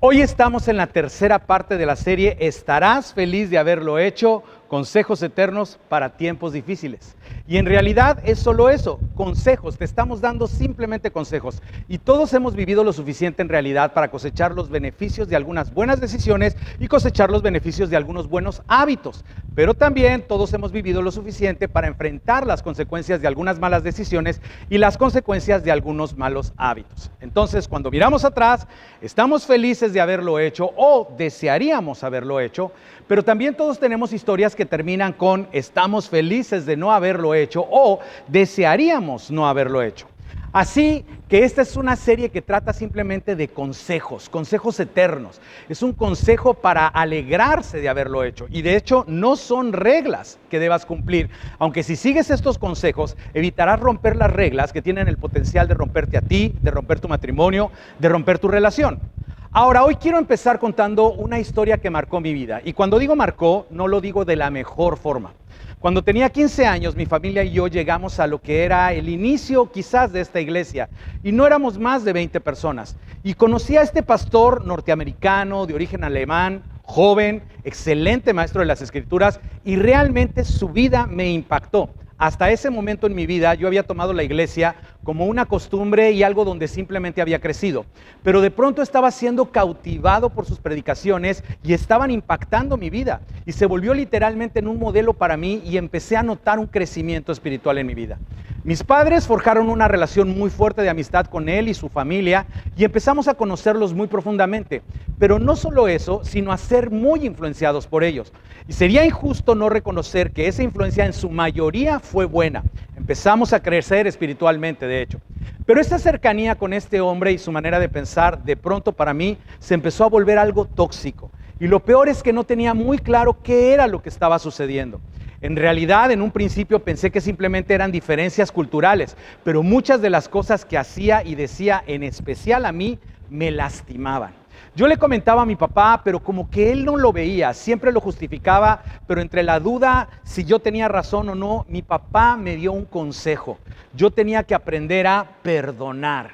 Hoy estamos en la tercera parte de la serie ¿Estarás feliz de haberlo hecho? Consejos eternos para tiempos difíciles. Y en realidad es solo eso, consejos, te estamos dando simplemente consejos. Y todos hemos vivido lo suficiente en realidad para cosechar los beneficios de algunas buenas decisiones y cosechar los beneficios de algunos buenos hábitos. Pero también todos hemos vivido lo suficiente para enfrentar las consecuencias de algunas malas decisiones y las consecuencias de algunos malos hábitos. Entonces, cuando miramos atrás, estamos felices de haberlo hecho o desearíamos haberlo hecho, pero también todos tenemos historias que terminan con estamos felices de no haberlo hecho o desearíamos no haberlo hecho. Así que esta es una serie que trata simplemente de consejos, consejos eternos. Es un consejo para alegrarse de haberlo hecho y de hecho no son reglas que debas cumplir, aunque si sigues estos consejos evitarás romper las reglas que tienen el potencial de romperte a ti, de romper tu matrimonio, de romper tu relación. Ahora, hoy quiero empezar contando una historia que marcó mi vida. Y cuando digo marcó, no lo digo de la mejor forma. Cuando tenía 15 años, mi familia y yo llegamos a lo que era el inicio quizás de esta iglesia. Y no éramos más de 20 personas. Y conocí a este pastor norteamericano de origen alemán, joven, excelente maestro de las Escrituras. Y realmente su vida me impactó. Hasta ese momento en mi vida yo había tomado la iglesia como una costumbre y algo donde simplemente había crecido. Pero de pronto estaba siendo cautivado por sus predicaciones y estaban impactando mi vida. Y se volvió literalmente en un modelo para mí y empecé a notar un crecimiento espiritual en mi vida. Mis padres forjaron una relación muy fuerte de amistad con él y su familia y empezamos a conocerlos muy profundamente. Pero no solo eso, sino a ser muy influenciados por ellos. Y sería injusto no reconocer que esa influencia en su mayoría fue buena. Empezamos a crecer espiritualmente, de hecho. Pero esta cercanía con este hombre y su manera de pensar, de pronto para mí, se empezó a volver algo tóxico. Y lo peor es que no tenía muy claro qué era lo que estaba sucediendo. En realidad, en un principio pensé que simplemente eran diferencias culturales, pero muchas de las cosas que hacía y decía, en especial a mí, me lastimaban. Yo le comentaba a mi papá, pero como que él no lo veía, siempre lo justificaba, pero entre la duda si yo tenía razón o no, mi papá me dio un consejo. Yo tenía que aprender a perdonar.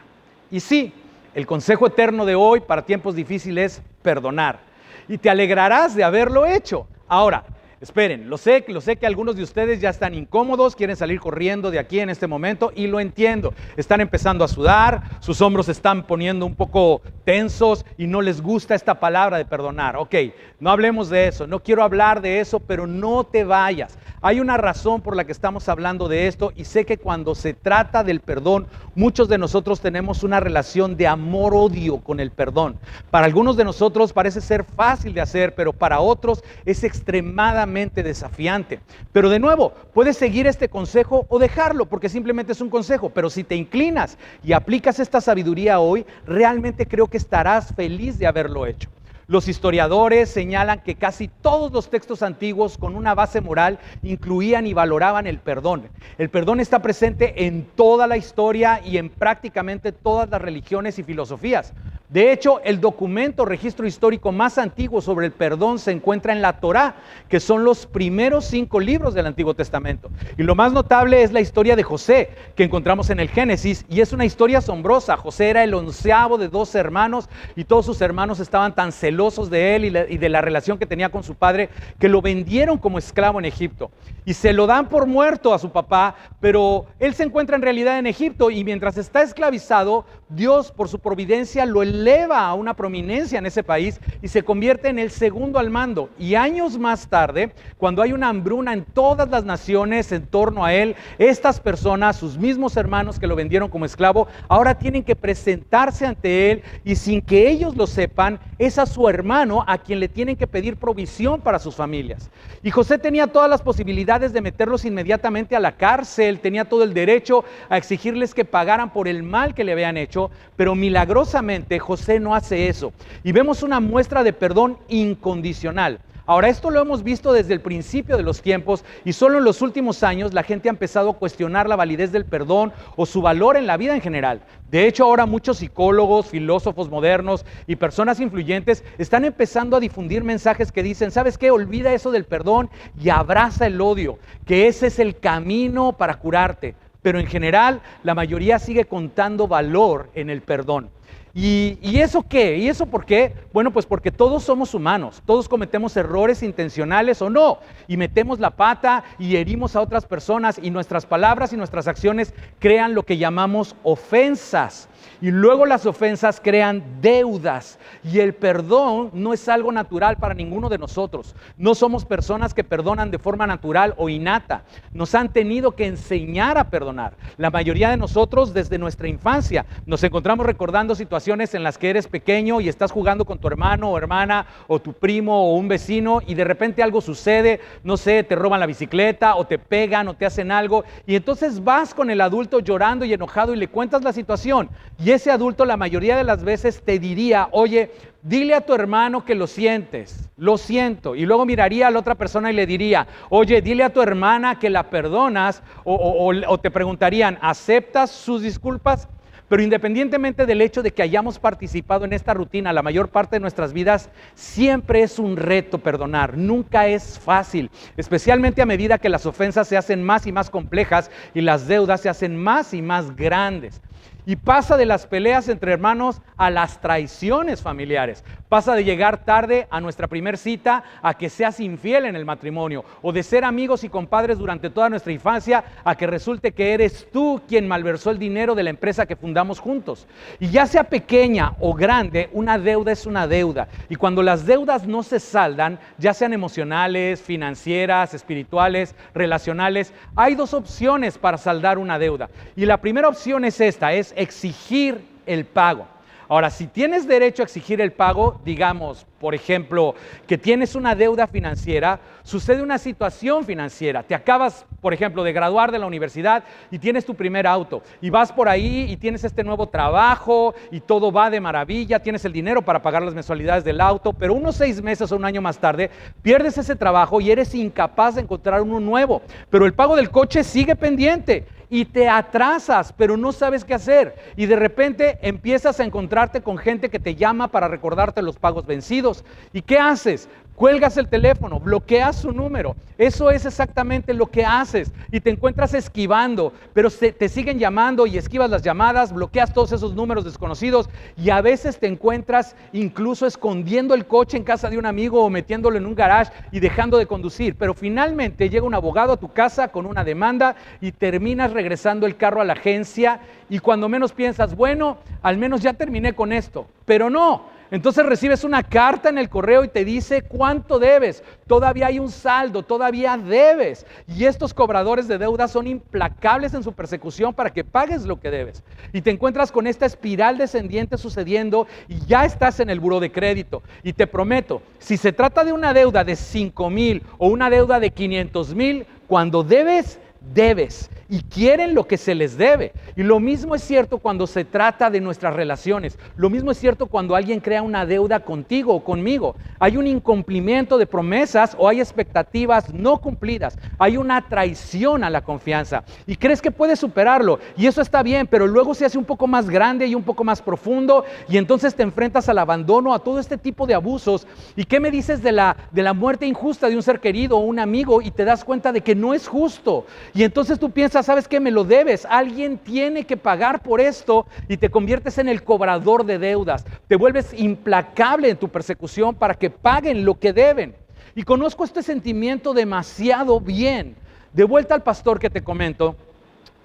Y sí, el consejo eterno de hoy para tiempos difíciles es perdonar. Y te alegrarás de haberlo hecho. Ahora, esperen, lo sé que algunos de ustedes ya están incómodos, quieren salir corriendo de aquí en este momento y lo entiendo. Están empezando a sudar, sus hombros se están poniendo un poco tensos y no les gusta esta palabra de perdonar. Ok, no hablemos de eso, no quiero hablar de eso, pero no te vayas. Hay una razón por la que estamos hablando de esto y sé que cuando se trata del perdón, muchos de nosotros tenemos una relación de amor-odio con el perdón. Para algunos de nosotros parece ser fácil de hacer, pero para otros es extremadamente desafiante. Pero de nuevo, puedes seguir este consejo o dejarlo porque simplemente es un consejo, pero si te inclinas y aplicas esta sabiduría hoy, realmente creo que estarás feliz de haberlo hecho. Los historiadores señalan que casi todos los textos antiguos con una base moral incluían y valoraban el perdón. El perdón está presente en toda la historia y en prácticamente todas las religiones y filosofías. De hecho, el documento, registro histórico más antiguo sobre el perdón se encuentra en la Torá, que son los primeros 5 libros del Antiguo Testamento. Y lo más notable es la historia de José, que encontramos en el Génesis, y es una historia asombrosa. José era el 11º de 12 hermanos, y todos sus hermanos estaban tan celosos de él y de la relación que tenía con su padre, que lo vendieron como esclavo en Egipto. Y se lo dan por muerto a su papá, pero él se encuentra en realidad en Egipto, y mientras está esclavizado, Dios por su providencia lo eleva a una prominencia en ese país y se convierte en el segundo al mando. Y años más tarde, cuando hay una hambruna en todas las naciones en torno a él, estas personas, sus mismos hermanos que lo vendieron como esclavo, ahora tienen que presentarse ante él y sin que ellos lo sepan, es a su hermano a quien le tienen que pedir provisión para sus familias. Y José tenía todas las posibilidades de meterlos inmediatamente a la cárcel, tenía todo el derecho a exigirles que pagaran por el mal que le habían hecho, pero milagrosamente José no hace eso. Y vemos una muestra de perdón incondicional. Ahora, esto lo hemos visto desde el principio de los tiempos y solo en los últimos años la gente ha empezado a cuestionar la validez del perdón o su valor en la vida en general. De hecho, ahora muchos psicólogos, filósofos modernos y personas influyentes están empezando a difundir mensajes que dicen, ¿sabes qué? Olvida eso del perdón y abraza el odio, que ese es el camino para curarte. Pero en general, la mayoría sigue contando valor en el perdón. ¿Y eso qué? ¿Y eso por qué? Bueno, pues porque todos somos humanos, todos cometemos errores intencionales o no, y metemos la pata y herimos a otras personas, y nuestras palabras y nuestras acciones crean lo que llamamos ofensas. Y luego las ofensas crean deudas, y el perdón no es algo natural para ninguno de nosotros. No somos personas que perdonan de forma natural o innata. Nos han tenido que enseñar a perdonar. La mayoría de nosotros desde nuestra infancia nos encontramos recordando situaciones en las que eres pequeño y estás jugando con tu hermano o hermana o tu primo o un vecino, y de repente algo sucede, no sé, te roban la bicicleta o te pegan o te hacen algo, y entonces vas con el adulto llorando y enojado y le cuentas la situación. Y ese adulto la mayoría de las veces te diría, oye, dile a tu hermano que lo sientes, lo siento. Y luego miraría a la otra persona y le diría, oye, dile a tu hermana que la perdonas, o te preguntarían, ¿aceptas sus disculpas? Pero independientemente del hecho de que hayamos participado en esta rutina la mayor parte de nuestras vidas, siempre es un reto perdonar, nunca es fácil, especialmente a medida que las ofensas se hacen más y más complejas y las deudas se hacen más y más grandes. Y pasa de las peleas entre hermanos a las traiciones familiares. Pasa de llegar tarde a nuestra primer cita a que seas infiel en el matrimonio. O de ser amigos y compadres durante toda nuestra infancia a que resulte que eres tú quien malversó el dinero de la empresa que fundamos juntos. Y ya sea pequeña o grande, una deuda es una deuda. Y cuando las deudas no se saldan, ya sean emocionales, financieras, espirituales, relacionales, hay dos opciones para saldar una deuda. Y la primera opción es esta, es exigir el pago. Ahora, si tienes derecho a exigir el pago, digamos, por ejemplo, que tienes una deuda financiera, sucede una situación financiera. Te acabas, por ejemplo, de graduar de la universidad y tienes tu primer auto. Y vas por ahí y tienes este nuevo trabajo y todo va de maravilla, tienes el dinero para pagar las mensualidades del auto, pero unos 6 meses o un año más tarde pierdes ese trabajo y eres incapaz de encontrar uno nuevo. Pero el pago del coche sigue pendiente. Y te atrasas, pero no sabes qué hacer. Y de repente empiezas a encontrarte con gente que te llama para recordarte los pagos vencidos. ¿Y qué haces? Cuelgas el teléfono, bloqueas su número. Eso es exactamente lo que haces. Y te encuentras esquivando, pero te siguen llamando y esquivas las llamadas, bloqueas todos esos números desconocidos y a veces te encuentras incluso escondiendo el coche en casa de un amigo o metiéndolo en un garage y dejando de conducir. Pero finalmente llega un abogado a tu casa con una demanda y terminas regresando el carro a la agencia y cuando menos piensas, bueno, al menos ya terminé con esto. Pero no. Entonces recibes una carta en el correo y te dice cuánto debes. Todavía hay un saldo, todavía debes. Y estos cobradores de deuda son implacables en su persecución para que pagues lo que debes. Y te encuentras con esta espiral descendiente sucediendo y ya estás en el buró de crédito. Y te prometo, si se trata de una deuda de 5,000 o una deuda de 500,000, cuando debes, debes y quieren lo que se les debe. Y lo mismo es cierto cuando se trata de nuestras relaciones. Lo mismo es cierto cuando alguien crea una deuda contigo o conmigo. Hay un incumplimiento de promesas o hay expectativas no cumplidas. Hay una traición a la confianza y crees que puedes superarlo y eso está bien, pero luego se hace un poco más grande y un poco más profundo y entonces te enfrentas al abandono, a todo este tipo de abusos. ¿Y qué me dices de la muerte injusta de un ser querido o un amigo y te das cuenta de que no es justo? Y entonces tú piensas, ¿sabes qué? Me lo debes. Alguien tiene que pagar por esto y te conviertes en el cobrador de deudas. Te vuelves implacable en tu persecución para que paguen lo que deben. Y conozco este sentimiento demasiado bien. De vuelta al pastor que te comento,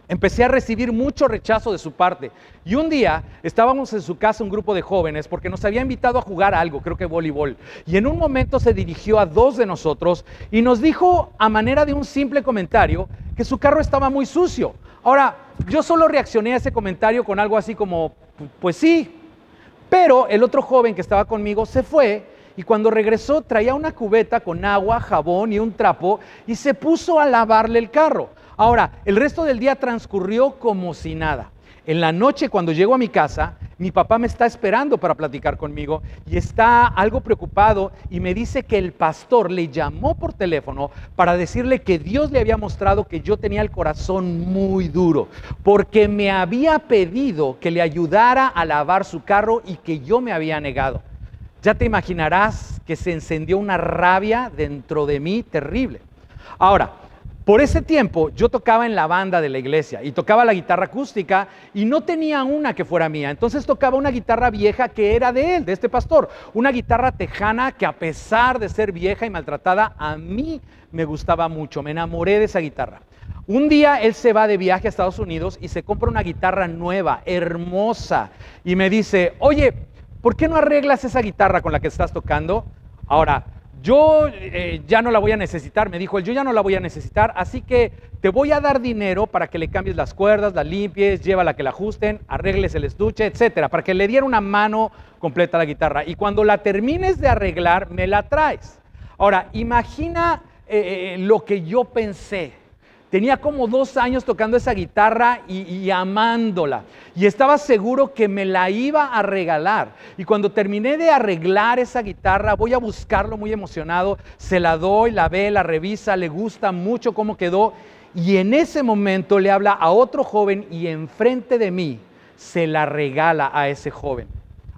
empecé a recibir mucho rechazo de su parte. Y un día estábamos en su casa un grupo de jóvenes porque nos había invitado a jugar algo, creo que voleibol. Y en un momento se dirigió a 2 de nosotros y nos dijo a manera de un simple comentario que su carro estaba muy sucio. Ahora, yo solo reaccioné a ese comentario con algo así como, pues sí. Pero el otro joven que estaba conmigo se fue y cuando regresó traía una cubeta con agua, jabón y un trapo y se puso a lavarle el carro. Ahora, el resto del día transcurrió como si nada. En la noche, cuando llego a mi casa, mi papá me está esperando para platicar conmigo y está algo preocupado y me dice que el pastor le llamó por teléfono para decirle que Dios le había mostrado que yo tenía el corazón muy duro porque me había pedido que le ayudara a lavar su carro y que yo me había negado. Ya te imaginarás que se encendió una rabia dentro de mí terrible. Ahora, Por ese tiempo yo tocaba en la banda de la iglesia y tocaba la guitarra acústica y no tenía una que fuera mía. Entonces tocaba una guitarra vieja que era de él, de este pastor. Una guitarra tejana que, a pesar de ser vieja y maltratada, a mí me gustaba mucho. Me enamoré de esa guitarra. Un día él se va de viaje a Estados Unidos y se compra una guitarra nueva, hermosa. Y me dice, oye, ¿por qué no arreglas esa guitarra con la que estás tocando? Ahora, yo ya no la voy a necesitar, me dijo él, yo ya no la voy a necesitar, así que te voy a dar dinero para que le cambies las cuerdas, la limpies, llévala a que la ajusten, arregles el estuche, etcétera, para que le diera una mano completa a la guitarra. Y cuando la termines de arreglar, me la traes. Ahora, imagina lo que yo pensé. Tenía como 2 años tocando esa guitarra y amándola. Y estaba seguro que me la iba a regalar. Y cuando terminé de arreglar esa guitarra, voy a buscarlo muy emocionado. Se la doy, la ve, la revisa, le gusta mucho cómo quedó. Y en ese momento le habla a otro joven y enfrente de mí se la regala a ese joven.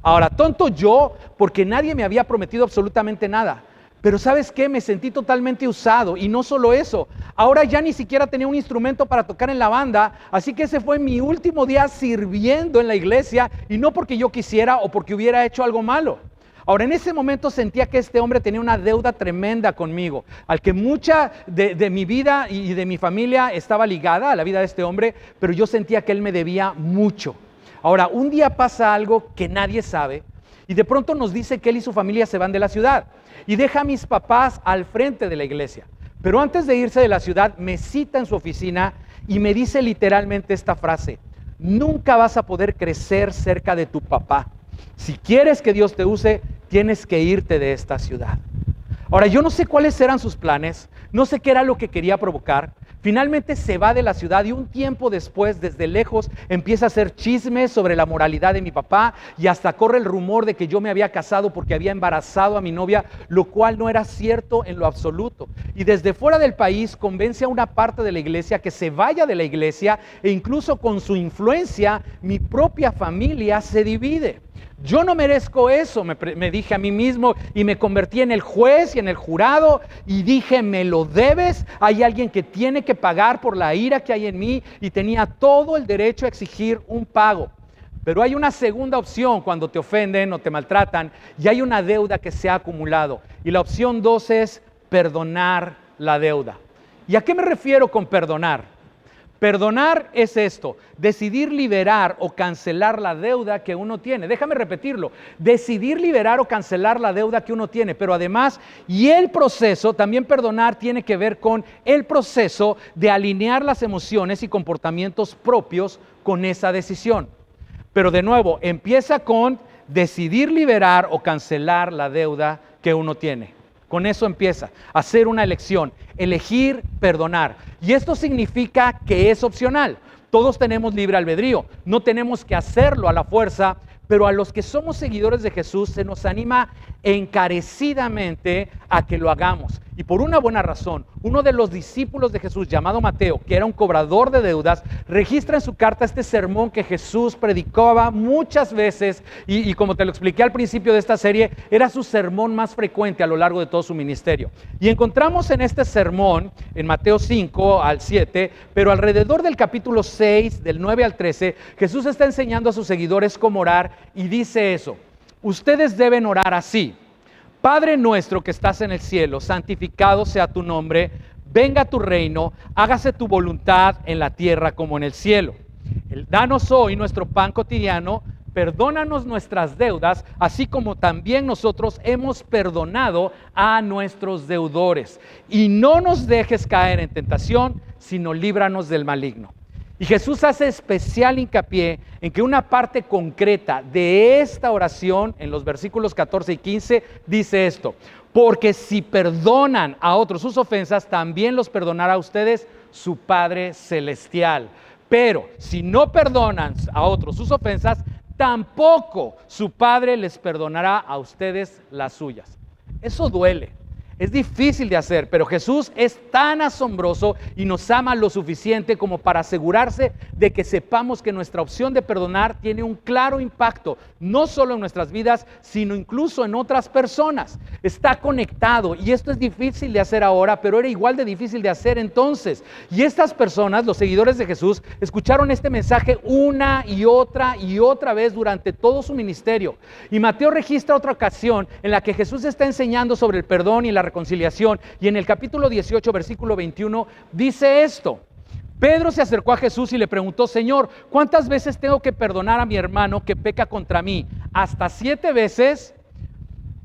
Ahora, tonto yo, porque nadie me había prometido absolutamente nada. Pero ¿sabes qué? Me sentí totalmente usado, y no solo eso, ahora ya ni siquiera tenía un instrumento para tocar en la banda, así que ese fue mi último día sirviendo en la iglesia, y no porque yo quisiera o porque hubiera hecho algo malo. Ahora, en ese momento sentía que este hombre tenía una deuda tremenda conmigo, al que mucha de mi vida y de mi familia estaba ligada a la vida de este hombre, pero yo sentía que él me debía mucho. Ahora, un día pasa algo que nadie sabe, y de pronto nos dice que él y su familia se van de la ciudad y deja a mis papás al frente de la iglesia. Pero antes de irse de la ciudad, me cita en su oficina y me dice literalmente esta frase: nunca vas a poder crecer cerca de tu papá. Si quieres que Dios te use, tienes que irte de esta ciudad. Ahora, yo no sé cuáles eran sus planes, no sé qué era lo que quería provocar. Finalmente se va de la ciudad y un tiempo después, desde lejos, empieza a hacer chismes sobre la moralidad de mi papá, y hasta corre el rumor de que yo me había casado porque había embarazado a mi novia, lo cual no era cierto en lo absoluto. Y desde fuera del país convence a una parte de la iglesia que se vaya de la iglesia, e incluso con su influencia mi propia familia se divide. Yo no merezco eso, me dije a mí mismo, y me convertí en el juez y en el jurado y dije, me lo debes, hay alguien que tiene que pagar por la ira que hay en mí, y tenía todo el derecho a exigir un pago. Pero hay una segunda opción cuando te ofenden o te maltratan y hay una deuda que se ha acumulado, y la opción 2 es perdonar la deuda. ¿Y a qué me refiero con perdonar? Perdonar es esto: decidir liberar o cancelar la deuda que uno tiene. Déjame repetirlo: decidir liberar o cancelar la deuda que uno tiene. Pero además, y el proceso, también perdonar tiene que ver con el proceso de alinear las emociones y comportamientos propios con esa decisión. Pero de nuevo, empieza con decidir liberar o cancelar la deuda que uno tiene. Con eso empieza, hacer una elección, elegir perdonar. Y esto significa que es opcional. Todos tenemos libre albedrío, no tenemos que hacerlo a la fuerza, pero a los que somos seguidores de Jesús se nos anima encarecidamente a que lo hagamos. Y por una buena razón, uno de los discípulos de Jesús, llamado Mateo, que era un cobrador de deudas, registra en su carta este sermón que Jesús predicaba muchas veces, y como te lo expliqué al principio de esta serie, era su sermón más frecuente a lo largo de todo su ministerio. Y encontramos en este sermón, en Mateo 5 al 7, pero alrededor del capítulo 6, del 9 al 13, Jesús está enseñando a sus seguidores cómo orar, y dice eso: ustedes deben orar así: Padre nuestro que estás en el cielo, santificado sea tu nombre, venga tu reino, hágase tu voluntad en la tierra como en el cielo. Danos hoy nuestro pan cotidiano, perdónanos nuestras deudas, así como también nosotros hemos perdonado a nuestros deudores. Y no nos dejes caer en tentación, sino líbranos del maligno. Y Jesús hace especial hincapié en que una parte concreta de esta oración, en los versículos 14 y 15, dice esto: porque si perdonan a otros sus ofensas, también los perdonará a ustedes su Padre Celestial. Pero si no perdonan a otros sus ofensas, tampoco su Padre les perdonará a ustedes las suyas. Eso duele. es difícil de hacer, pero Jesús es tan asombroso y nos ama lo suficiente como para asegurarse de que sepamos que nuestra opción de perdonar tiene un claro impacto, no solo en nuestras vidas, sino incluso en otras personas. Está conectado y esto es difícil de hacer ahora, pero era igual de difícil de hacer entonces. Y estas personas, los seguidores de Jesús, escucharon este mensaje una y otra vez durante todo su ministerio. Y Mateo registra otra ocasión en la que Jesús está enseñando sobre el perdón y la reconciliación. Y en el capítulo 18, versículo 21, dice esto: Pedro se acercó a Jesús y le preguntó: Señor, ¿cuántas veces tengo que perdonar a mi hermano que peca contra mí? ¿Hasta 7 veces?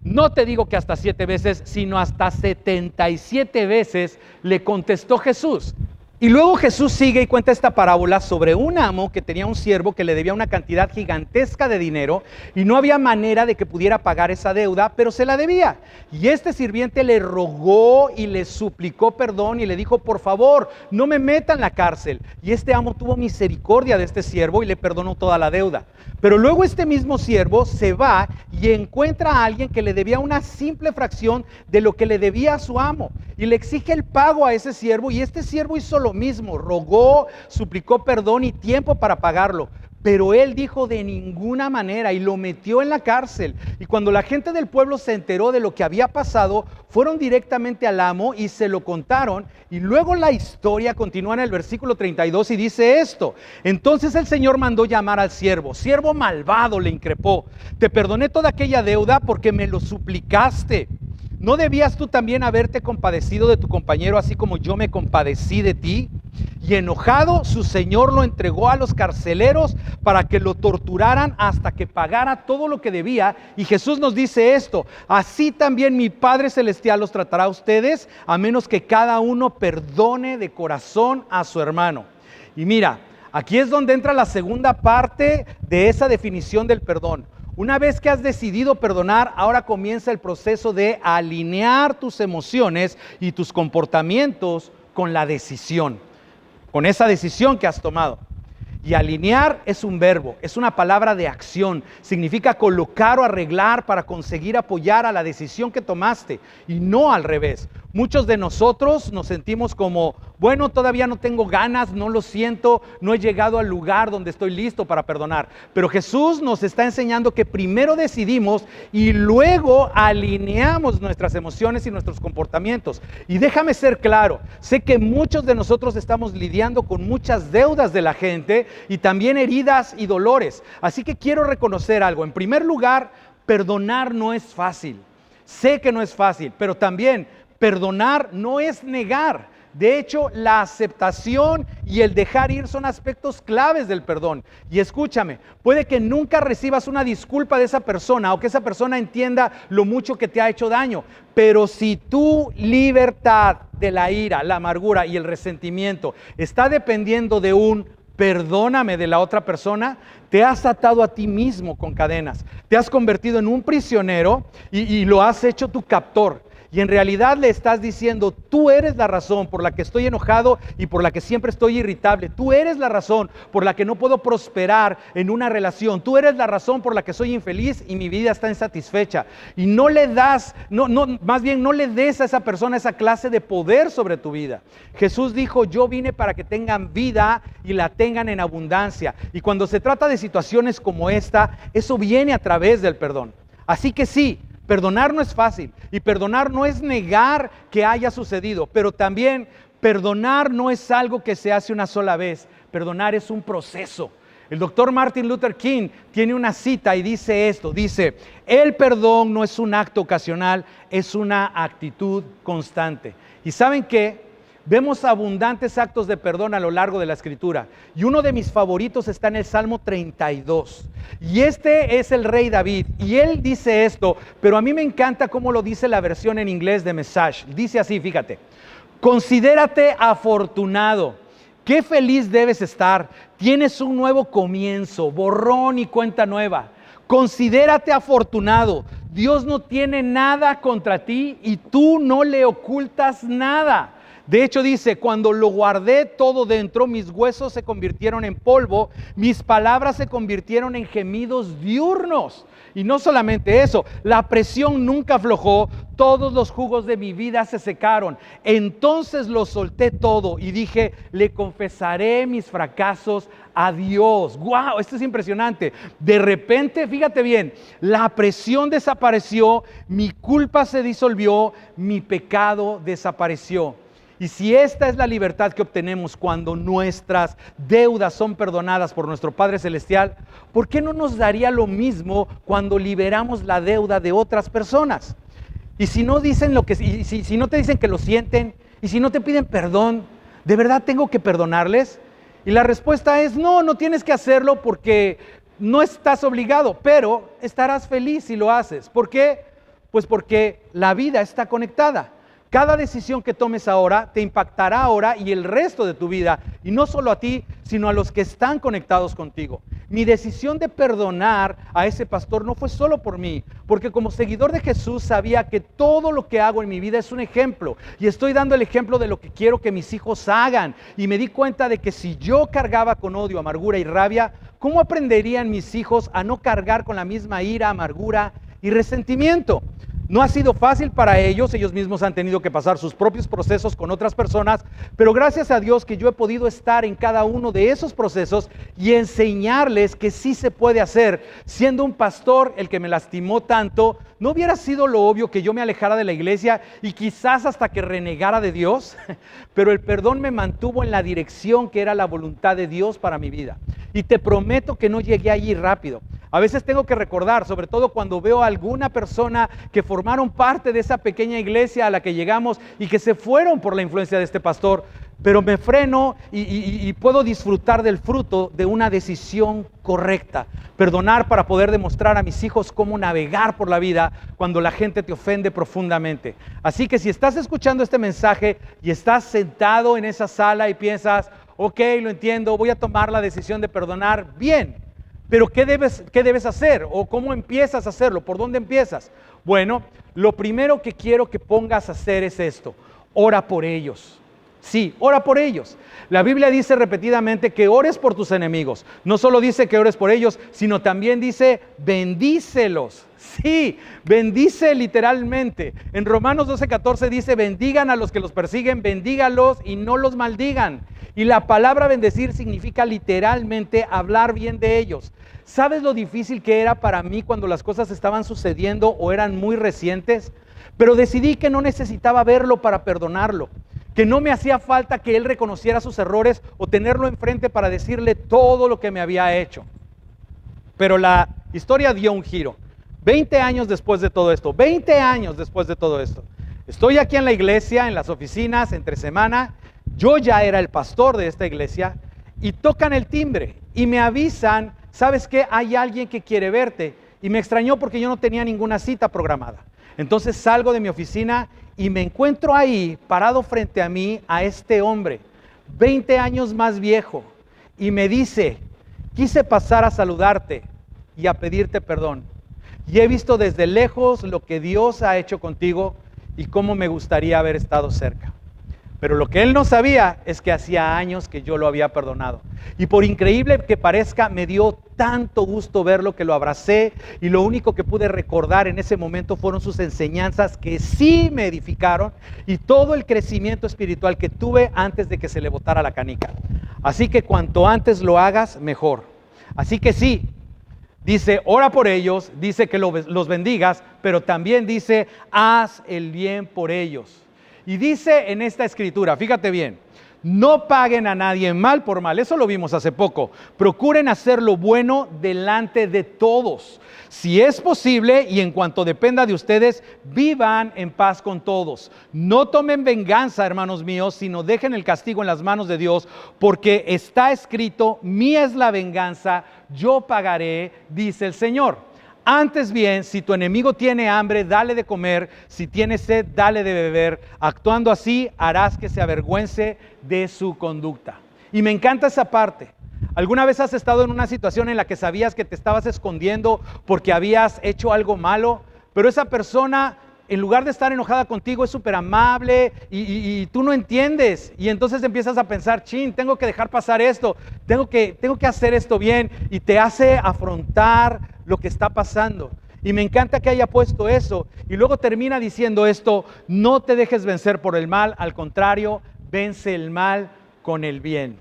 No te digo que hasta 7 veces, sino hasta 77 veces, le contestó Jesús. Y luego Jesús sigue y cuenta esta parábola sobre un amo que tenía un siervo que le debía una cantidad gigantesca de dinero y no había manera de que pudiera pagar esa deuda, pero se la debía. Y este sirviente le rogó y le suplicó perdón y le dijo: por favor, no me meta en la cárcel. Y este amo tuvo misericordia de este siervo y le perdonó toda la deuda. Pero luego este mismo siervo se va y encuentra a alguien que le debía una simple fracción de lo que le debía a su amo y le exige el pago a ese siervo, y este siervo hizo lo mismo, rogó, suplicó perdón y tiempo para pagarlo. Pero él dijo: de ninguna manera, y lo metió en la cárcel. Y cuando la gente del pueblo se enteró de lo que había pasado, fueron directamente al amo y se lo contaron. Y luego la historia continúa en el versículo 32 y dice esto: entonces el Señor mandó llamar al siervo. Siervo malvado, le increpó, te perdoné toda aquella deuda porque me lo suplicaste. ¿No debías tú también haberte compadecido de tu compañero así como yo me compadecí de ti? Y enojado, su señor lo entregó a los carceleros para que lo torturaran hasta que pagara todo lo que debía. Y Jesús nos dice esto: así también mi Padre Celestial los tratará a ustedes, a menos que cada uno perdone de corazón a su hermano. Y mira, aquí es donde entra la segunda parte de esa definición del perdón. Una vez que has decidido perdonar, ahora comienza el proceso de alinear tus emociones y tus comportamientos con la decisión, con esa decisión que has tomado. Y alinear es un verbo, es una palabra de acción. Significa colocar o arreglar para conseguir apoyar a la decisión que tomaste y no al revés. Muchos de nosotros nos sentimos como: bueno, todavía no tengo ganas, no lo siento, no he llegado al lugar donde estoy listo para perdonar. Pero Jesús nos está enseñando que primero decidimos y luego alineamos nuestras emociones y nuestros comportamientos. Y déjame ser claro, sé que muchos de nosotros estamos lidiando con muchas deudas de la gente y también heridas y dolores. Así que quiero reconocer algo. En primer lugar, perdonar no es fácil. Sé que no es fácil, pero también perdonar no es negar. De hecho, la aceptación y el dejar ir son aspectos claves del perdón. Y escúchame, puede que nunca recibas una disculpa de esa persona o que esa persona entienda lo mucho que te ha hecho daño. Pero si tu libertad de la ira, la amargura y el resentimiento está dependiendo de un perdóname de la otra persona, te has atado a ti mismo con cadenas. Te has convertido en un prisionero y lo has hecho tu captor. Y en realidad le estás diciendo: tú eres la razón por la que estoy enojado y por la que siempre estoy irritable. Tú eres la razón por la que no puedo prosperar en una relación. Tú eres la razón por la que soy infeliz y mi vida está insatisfecha. Y no le das, más bien no le des a esa persona esa clase de poder sobre tu vida. Jesús dijo: yo vine para que tengan vida y la tengan en abundancia. Y cuando se trata de situaciones como esta, eso viene a través del perdón. Así que sí, perdonar no es fácil y perdonar no es negar que haya sucedido, pero también perdonar no es algo que se hace una sola vez. Perdonar es un proceso. El doctor Martin Luther King tiene una cita y dice esto, dice: el perdón no es un acto ocasional, es una actitud constante. ¿Y saben qué? Vemos abundantes actos de perdón a lo largo de la Escritura. Y uno de mis favoritos está en el Salmo 32. Y este es el rey David. Y él dice esto, pero a mí me encanta cómo lo dice la versión en inglés de Message. Dice así, fíjate: considérate afortunado. Qué feliz debes estar. Tienes un nuevo comienzo, borrón y cuenta nueva. Considérate afortunado. Dios no tiene nada contra ti y tú no le ocultas nada. De hecho dice: cuando lo guardé todo dentro, mis huesos se convirtieron en polvo, mis palabras se convirtieron en gemidos diurnos. Y no solamente eso, la presión nunca aflojó, todos los jugos de mi vida se secaron. Entonces lo solté todo y dije, le confesaré mis fracasos a Dios. ¡Wow! Esto es impresionante. De repente, fíjate bien, la presión desapareció, mi culpa se disolvió, mi pecado desapareció. Y si esta es la libertad que obtenemos cuando nuestras deudas son perdonadas por nuestro Padre Celestial, ¿por qué no nos daría lo mismo cuando liberamos la deuda de otras personas? Y si no dicen si no te dicen que lo sienten, y si no te piden perdón, ¿de verdad tengo que perdonarles? Y la respuesta es no, no tienes que hacerlo porque no estás obligado, pero estarás feliz si lo haces. ¿Por qué? Pues porque la vida está conectada. Cada decisión que tomes ahora te impactará ahora y el resto de tu vida, y no solo a ti, sino a los que están conectados contigo. Mi decisión de perdonar a ese pastor no fue solo por mí, porque como seguidor de Jesús sabía que todo lo que hago en mi vida es un ejemplo, y estoy dando el ejemplo de lo que quiero que mis hijos hagan, y me di cuenta de que si yo cargaba con odio, amargura y rabia, ¿cómo aprenderían mis hijos a no cargar con la misma ira, amargura y resentimiento? No ha sido fácil para ellos mismos han tenido que pasar sus propios procesos con otras personas, pero gracias a Dios que yo he podido estar en cada uno de esos procesos y enseñarles que sí se puede hacer. Siendo un pastor el que me lastimó tanto, ¿no hubiera sido lo obvio que yo me alejara de la iglesia y quizás hasta que renegara de Dios? Pero el perdón me mantuvo en la dirección que era la voluntad de Dios para mi vida. Y te prometo que no llegué allí rápido. A veces tengo que recordar, sobre todo cuando veo a alguna persona que formaron parte de esa pequeña iglesia a la que llegamos y que se fueron por la influencia de este pastor, pero me freno y puedo disfrutar del fruto de una decisión correcta. Perdonar para poder demostrar a mis hijos cómo navegar por la vida cuando la gente te ofende profundamente. Así que si estás escuchando este mensaje y estás sentado en esa sala y piensas, ok, lo entiendo, voy a tomar la decisión de perdonar, bien. Pero ¿qué debes hacer? ¿O cómo empiezas a hacerlo? ¿Por dónde empiezas? Bueno, lo primero que quiero que pongas a hacer es esto. Ora por ellos. Sí, ora por ellos. La Biblia dice repetidamente que ores por tus enemigos. No solo dice que ores por ellos, sino también dice bendícelos. Sí, bendice literalmente. En Romanos 12:14 dice, bendigan a los que los persiguen, bendígalos y no los maldigan. Y la palabra bendecir significa literalmente hablar bien de ellos. ¿Sabes lo difícil que era para mí cuando las cosas estaban sucediendo o eran muy recientes? Pero decidí que no necesitaba verlo para perdonarlo, que no me hacía falta que él reconociera sus errores o tenerlo enfrente para decirle todo lo que me había hecho. Pero la historia dio un giro. 20 años después de todo esto, estoy aquí en la iglesia, en las oficinas, entre semana. Yo ya era el pastor de esta iglesia y tocan el timbre y me avisan, ¿sabes qué? Hay alguien que quiere verte. Y me extrañó porque yo no tenía ninguna cita programada. Entonces salgo de mi oficina y me encuentro ahí, parado frente a mí, a este hombre, 20 años más viejo, y me dice, quise pasar a saludarte y a pedirte perdón. Y he visto desde lejos lo que Dios ha hecho contigo y cómo me gustaría haber estado cerca. Pero lo que él no sabía es que hacía años que yo lo había perdonado. Y por increíble que parezca, me dio tanto gusto verlo que lo abracé y lo único que pude recordar en ese momento fueron sus enseñanzas que sí me edificaron y todo el crecimiento espiritual que tuve antes de que se le botara la canica. Así que cuanto antes lo hagas, mejor. Así que sí, dice, ora por ellos, dice que los bendigas, pero también dice, haz el bien por ellos. Y dice en esta escritura, fíjate bien, no paguen a nadie mal por mal, eso lo vimos hace poco. Procuren hacer lo bueno delante de todos. Si es posible y en cuanto dependa de ustedes, vivan en paz con todos. No tomen venganza, hermanos míos, sino dejen el castigo en las manos de Dios, porque está escrito, mía es la venganza, yo pagaré, dice el Señor. Antes bien, si tu enemigo tiene hambre, dale de comer, si tiene sed, dale de beber. Actuando así, harás que se avergüence de su conducta. Y me encanta esa parte. ¿Alguna vez has estado en una situación en la que sabías que te estabas escondiendo porque habías hecho algo malo? Pero esa persona, en lugar de estar enojada contigo, es súper amable y tú no entiendes. Y entonces empiezas a pensar, tengo que dejar pasar esto, tengo que hacer esto bien. Y te hace afrontar lo que está pasando. Y me encanta que haya puesto eso. Y luego termina diciendo esto: no te dejes vencer por el mal, al contrario, vence el mal con el bien.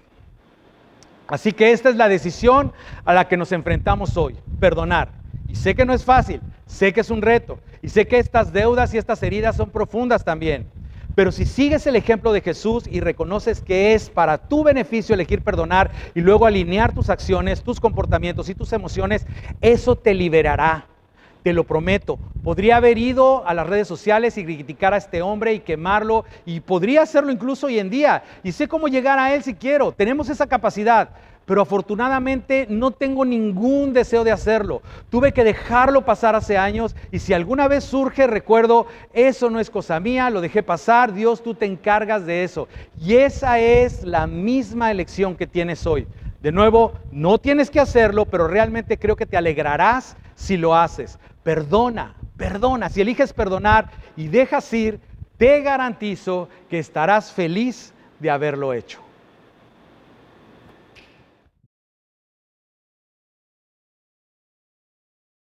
Así que esta es la decisión a la que nos enfrentamos hoy: perdonar. Y sé que no es fácil, sé que es un reto, y sé que estas deudas y estas heridas son profundas también. Pero si sigues el ejemplo de Jesús y reconoces que es para tu beneficio elegir perdonar y luego alinear tus acciones, tus comportamientos y tus emociones, eso te liberará. Te lo prometo. Podría haber ido a las redes sociales y criticar a este hombre y quemarlo, y podría hacerlo incluso hoy en día. Y sé cómo llegar a él si quiero. Tenemos esa capacidad. Pero afortunadamente no tengo ningún deseo de hacerlo. Tuve que dejarlo pasar hace años, y si alguna vez surge, recuerdo, eso no es cosa mía, lo dejé pasar, Dios, tú te encargas de eso. Y esa es la misma elección que tienes hoy. De nuevo, no tienes que hacerlo, pero realmente creo que te alegrarás si lo haces. Perdona, perdona. Si eliges perdonar y dejas ir, te garantizo que estarás feliz de haberlo hecho.